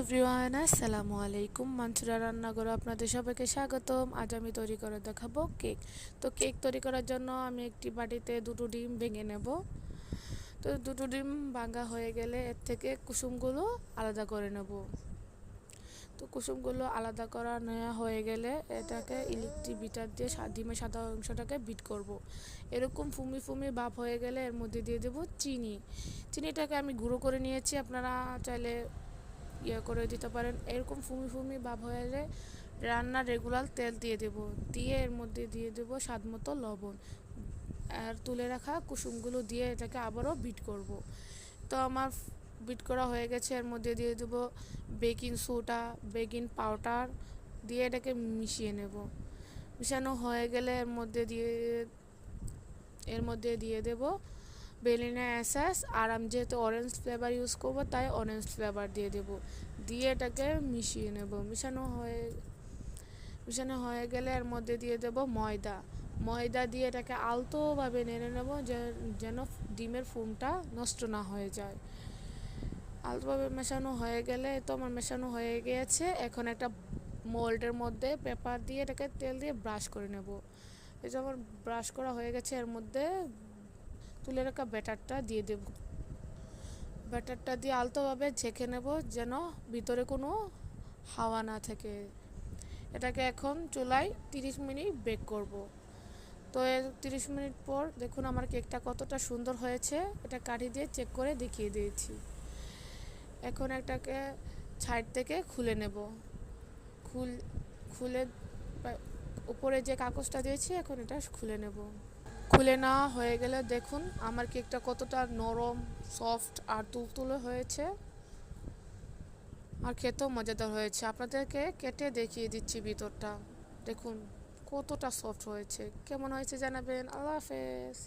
Everyone, আসসালামু আলাইকুম। মানসুরা রান্নাঘরে আপনাদের সবাইকে স্বাগতম। আজ আমি তৈরি করে দেখাবো কেক। তো কেক তৈরি করার জন্য আমি একটি বাটিতে দুটো ডিম ভেঙে নেব। তো দুটো ডিম ভাঙা হয়ে গেলে এর থেকে কুসুমগুলো আলাদা করে নেব। তো কুসুমগুলো আলাদা করা নেওয়া হয়ে গেলে এটাকে ইলেকট্রিক বিটার দিয়ে ডিমের সাদা অংশটাকে বিট করব। এরকম ফুমি ফুমি ভাব হয়ে গেলে এর মধ্যে দিয়ে দেব চিনিটাকে আমি গুঁড়ো করে নিয়েছি, আপনারা চাইলে করে দিতে পারেন। এরকম ফুমি ফুমি ভাব হয়ে গেলে রান্নার রেগুলার তেল দিয়ে দেব, দিয়ে এর মধ্যে দিয়ে দেব স্বাদ মতো লবণ আর তুলে রাখা কুসুমগুলো দিয়ে এটাকে আবারও বিট করব। তো আমার বিট করা হয়ে গেছে। এর মধ্যে দিয়ে দেব বেকিং সোডা, বেকিং পাউডার দিয়ে এটাকে মিশিয়ে নেব। মিশানো হয়ে গেলে এর মধ্যে দিয়ে দেব ভ্যানিলা এসেন্স, আর আমি যেহেতু অরেঞ্জ ফ্লেভার ইউজ করব তাই অরেঞ্জ ফ্লেভার দিয়ে দেব। দিয়ে এটাকে মিশিয়ে নেব। মিশানো হয়ে গেলে এর মধ্যে দিয়ে দেব ময়দা দিয়ে এটাকে আলতোভাবে নেড়ে নেব, যেন ডিমের ফোমটা নষ্ট না হয়ে যায়। আলতোভাবে মেশানো হয়ে গেলে, তো আমার মেশানো হয়ে গিয়েছে। এখন একটা মোল্ডের মধ্যে পেপার দিয়ে এটাকে তেল দিয়ে ব্রাশ করে নেব। এই যে আমার ব্রাশ করা হয়ে গেছে, এর মধ্যে তুলে রাখা ব্যাটারটা দিয়ে দেব। ব্যাটারটা দিয়ে আলতোভাবে ঝেঁকে নেব, যেন ভিতরে কোনো হাওয়া না থাকে। এটাকে এখন চুলায় 30 মিনিট বেক করব। তো 30 মিনিট পর দেখুন আমার কেকটা কতটা সুন্দর হয়েছে। এটা কাঠি দিয়ে চেক করে দেখিয়ে দিয়েছি। এখন এটাকে সাইড থেকে খুলে নেব। খুলে উপরে যে কাগজটা দিয়েছি এখন এটা খুলে নেব। খুলে নেওয়া হয়ে গেলে দেখুন আমার কেকটা কতটা নরম, সফট আর তুলতুলে হয়েছে, আর খেতেও মজাদার হয়েছে। আপনাদেরকে কেটে দেখিয়ে দিচ্ছি ভিতরটা, দেখুন কতটা সফট হয়েছে। কেমন হয়েছে জানাবেন। আল্লাহ হাফেজ।